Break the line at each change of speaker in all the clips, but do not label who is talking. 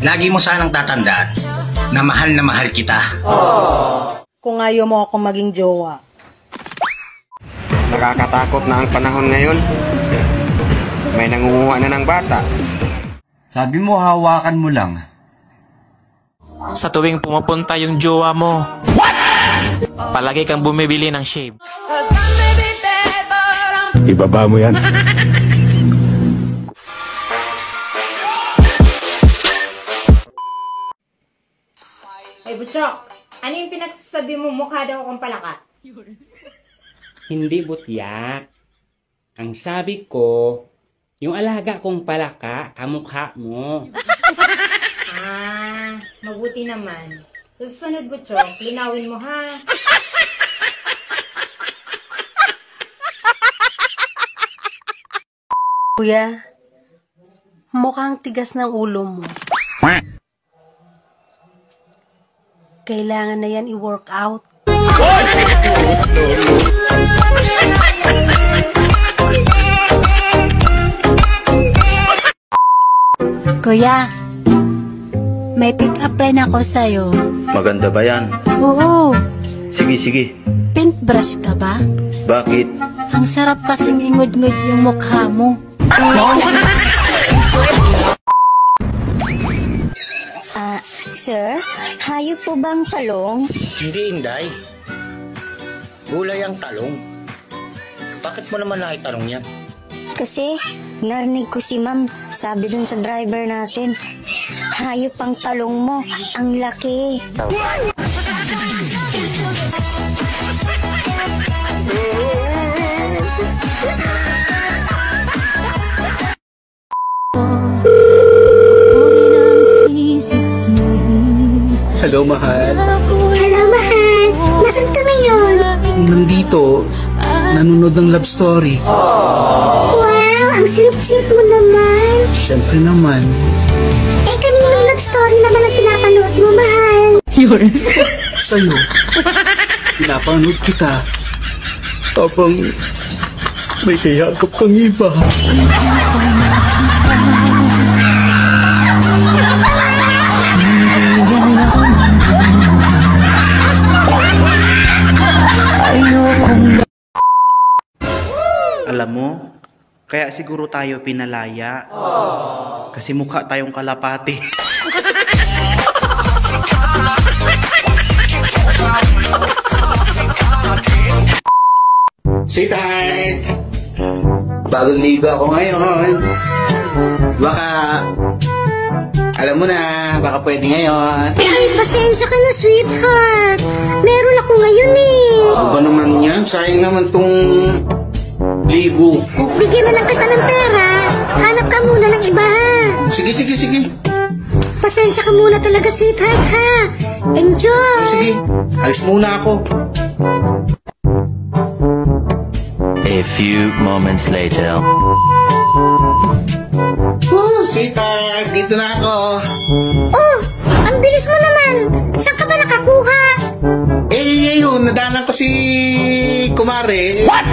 Lagi mo sanang tatandaan na mahal kita.
Kung ayaw mo akong maging jowa.
Nakakatakot na ang panahon ngayon. May nangunguha na ng bata.
Sabi mo hawakan mo lang.
Sa tuwing pumupunta yung jowa mo, palagi kang bumibili ng shave.
Ibaba mo yan.
Ay, Butchok, ano yung pinagsasabi mo mukha daw akong palaka?
Hindi butyak. Ang sabi ko, yung alaga kong palaka, kamukha mo.
Mabuti naman. Sa susunod, Butchok, linawin mo ha.
Kuya, mukhang tigas ng ulo mo. Kailangan na yan i-work out.
Kuya, may pick-up line ako sa'yo.
Maganda ba yan?
Oo.
Sige.
Paintbrush ka ba?
Bakit?
Ang sarap kasing ingod-ngod yung mukha mo.
Sir, hayop po bang talong?
Hindi, Inday. Gulay ang talong. Bakit mo naman nakitanong yan?
Kasi narinig ko si ma'am, sabi dun sa driver natin, hayop ang talong mo, ang laki.
Hello, mahal.
Hello, mahal. Nasaan ka ngayon?
Nandito, nanonood ng love story.
Wow, ang sweet-sweet mo naman.
Siyempre naman.
Eh, kaninong love story naman ang pinapanood mo, mahal?
Sa'yo, pinapanood kita. Habang may kayakap kang iba.
Alam mo, kaya siguro tayo pinalaya. Kasi mukha tayong kalapati.
Sweetheart! Bagong ligo ako ngayon. Baka, alam mo na, baka pwede ngayon.
Ay, pasensya ka na, sweetheart. Meron ako ngayon eh.
Ano ba naman yan? Sayang naman tong ligo.
Bigyan na lang kita ng pera. Hanap ka muna ng iba ha.
Sige.
Pasensya ka muna talaga, sweetheart ha. Enjoy!
Sige, alis muna ako.
A few moments later.
Oh, sweetheart, dito na ako.
Oh, ang bilis mo naman. Saan ka ba nakakuha?
Yun, nadanan ko si Kumare. What?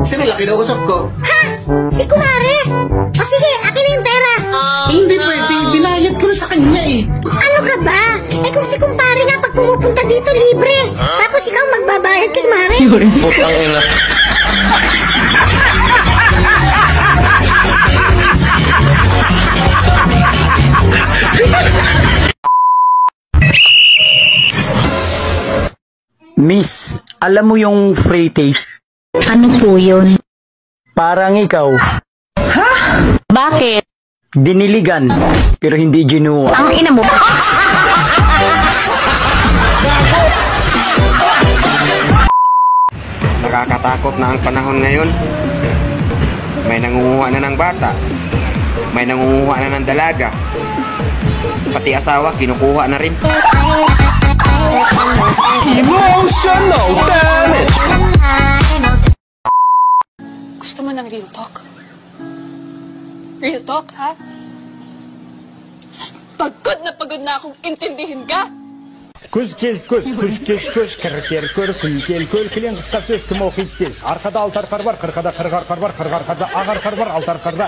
Sino laki na usap ko?
Ha? Si Kumare? O sige, akin na yung pera.
Hindi pwede, binayad ko na sa kanya eh.
Ano ka ba? Eh kung si Kumpare nga pag pumupunta dito libre. Tapos ikaw magbabayad kay Kumare.
Putang ina.
Miss, alam mo yung free taste?
Ano po yun?
Parang ikaw.
Ha? Bakit?
Diniligan, pero hindi ginuwa.
Ang ina mo.
Nakakatakot na ang panahon ngayon. May nangunguha na ng bata. May nangunguha na ng dalaga. Pati asawa, kinukuha na rin.
Emotional damage!
Gusto mo ng real talk? Real talk, ha? Pagod na akong intindihin ka!
Kuş kez kuş kırker kör külkel kölkelen kıska söz kim okuyup tez. Arkada alt arkar var, kırkada kırk arkar var, kırk arkada ağ arkar var, alt arkarda.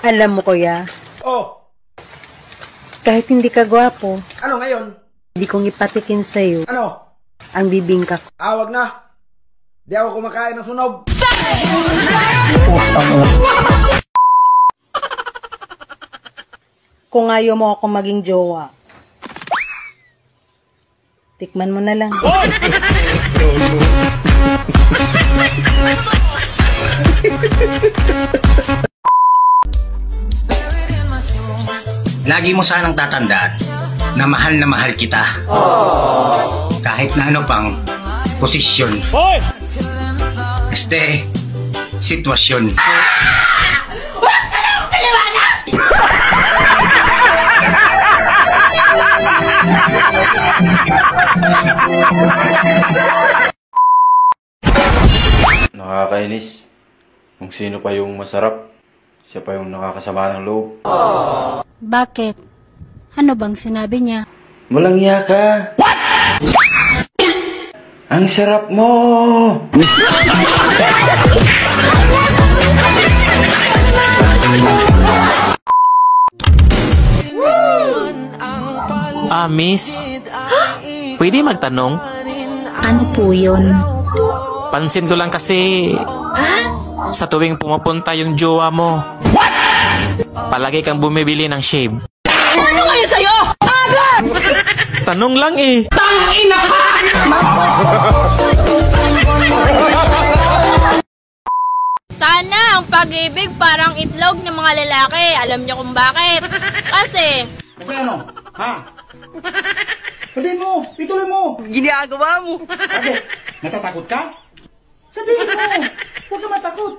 Alam mo, kuya,
Oh,
kahit hindi ka gwapo,
ano ngayon?
hindi kong ipatikin sa'yo
Ano?
ang bibingka ko.
Awag na. Di ako kumakain ng sunog.
Kung ayaw mo ako maging jowa, tikman mo na lang.
Lagi mo sanang tatandaan na mahal kita. Kahit na ano pang posisyon. Sitwasyon.
Nakakainis. Kung sino pa yung masarap, siya pa yung nakakasama ng loob.
Bakit? Ano bang sinabi niya?
Malangya ka! What? Ang sarap mo!
Miss, pwede magtanong?
Ano po yun?
Pansin ko lang kasi sa tuwing pumupunta yung jowa mo, palagi kang bumibili ng shave.
Ano ngayon sa'yo?
Tanong lang eh.
Tangina ka!
Sana ang pag-ibig parang itlog ng mga lalaki. Alam niyo kung bakit? Kasi
ano? Ha? Sabihin mo! Ituloy mo!
Ginagawa mo.
Bakit? Natatakot ka? Sabihin mo! Huwag ka matakot!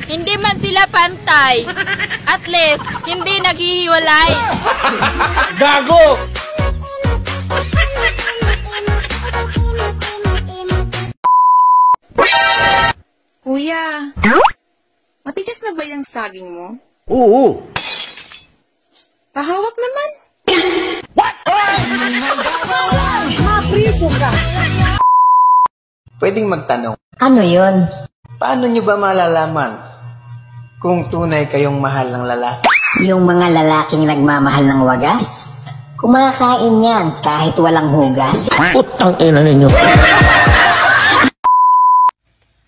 hindi man sila pantay. At least, hindi naghihiwalay.
Gago!
Kuya, matigas na ba yung saging mo?
Oo!
Pahawak naman.
Mapriso ka!
Pwedeng magtanong,
Ano yun?
paano nyo ba malalaman kung tunay kayong mahal ng lalaki?
Yung mga lalaking nagmamahal ng wagas? Kumakain yan kahit walang hugas.
Putang ina ninyo.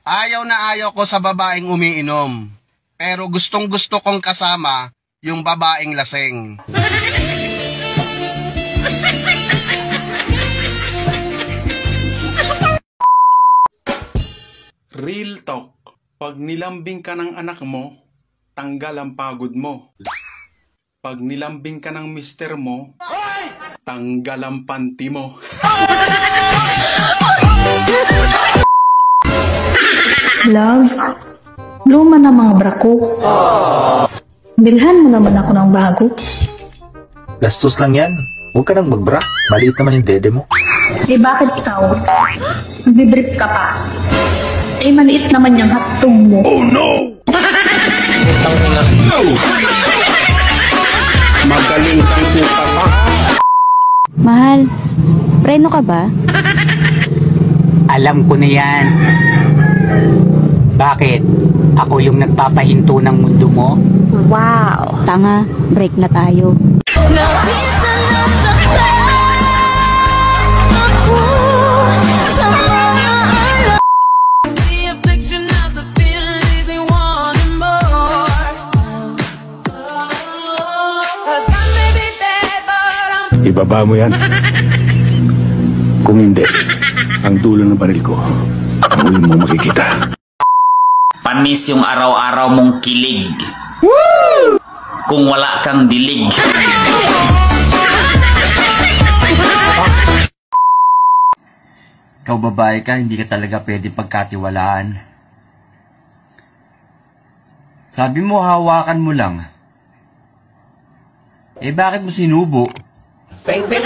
Ayaw na ayaw ko sa babaeng umiinom. Pero gustong gusto kong kasama yung babaeng laseng.
Real talk. Pag nilambing ka ng anak mo, tanggal ang pagod mo. Pag nilambing ka ng mister mo, tanggal ang panty mo.
Love, luma na mga bra ko. Bilhan mo naman ako ng bago.
Gastos lang yan. Huwag ka nang magbra. Maliit naman yung dede mo.
Eh bakit ikaw? Nagbibrip ka pa. Eh maliit naman yung hatong mo. Oh no!
Magaling kang suka pa.
Mahal, preno ka ba?
Alam ko na yan. Bakit? Ako yung nagpapahinto ng mundo mo?
Wow! Tanga, break na tayo.
Ibaba mo yan. Kung hindi, ang dulo ng baril ko, ang huli mo makikita.
Panis yung araw-araw mong kilig. Woo! Kung wala kang dilig.
Ikaw babae ka, hindi ka talaga pwede pagkatiwalaan. Sabi mo hawakan mo lang. Eh bakit mo sinubo?
Bang, bang.